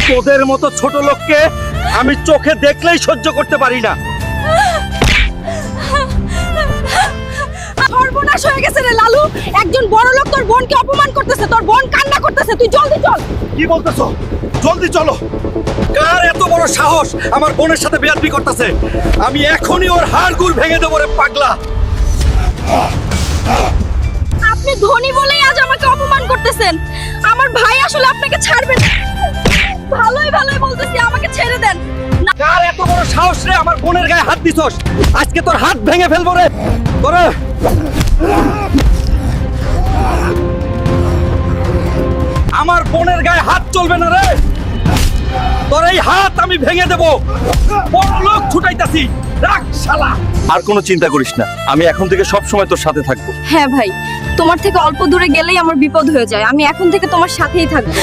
তোদের মতো ছোট লোককে আমি চোখে দেখলেই সহ্য করতে পারি না। সর্বনাশ হয়ে গেছে রে লালু, একজন বড় লোক তোর বোনকে অপমান করতেছে, তোর বোন কান্না করতেছে, তুই জলদি চল। কি বলতেছো? জলদি চলো। কার এত বড় সাহস আমার বোনের সাথে বেয়াদবি করতেছে? আমি এখনই ওর হাড়গুড় ভেঙে দেবো রে পাগলা। আপনি ধনী বলেই আজ আমাকে অপমান করতেছেন। আমার ভাই আসলে আপনাকে ছাড়বে না। ভালোই ভালোই বলতেছি, আমাকে ছেড়ে দেন। কার এত বড় সাহস রে আমার বোনের গায়ে হাত দিছস? আজকে তোর হাত ভেঙে ফেলবো রে তোরে। আমার বোনের গায়ে হাত চলবে না রে। তোর এই হাত আমি ভেঙে দেব। বড় লোক ছুটাইতাছি, রাখ শালা। আর কোনো চিন্তা করিস না, আমি এখন থেকে সব সময় তোর সাথে থাকবো। হ্যাঁ ভাই, তোমার থেকে অল্প দূরে গেলেই আমার বিপদ হয়ে যায়। আমি এখন থেকে তোমার সাথেই থাকবো।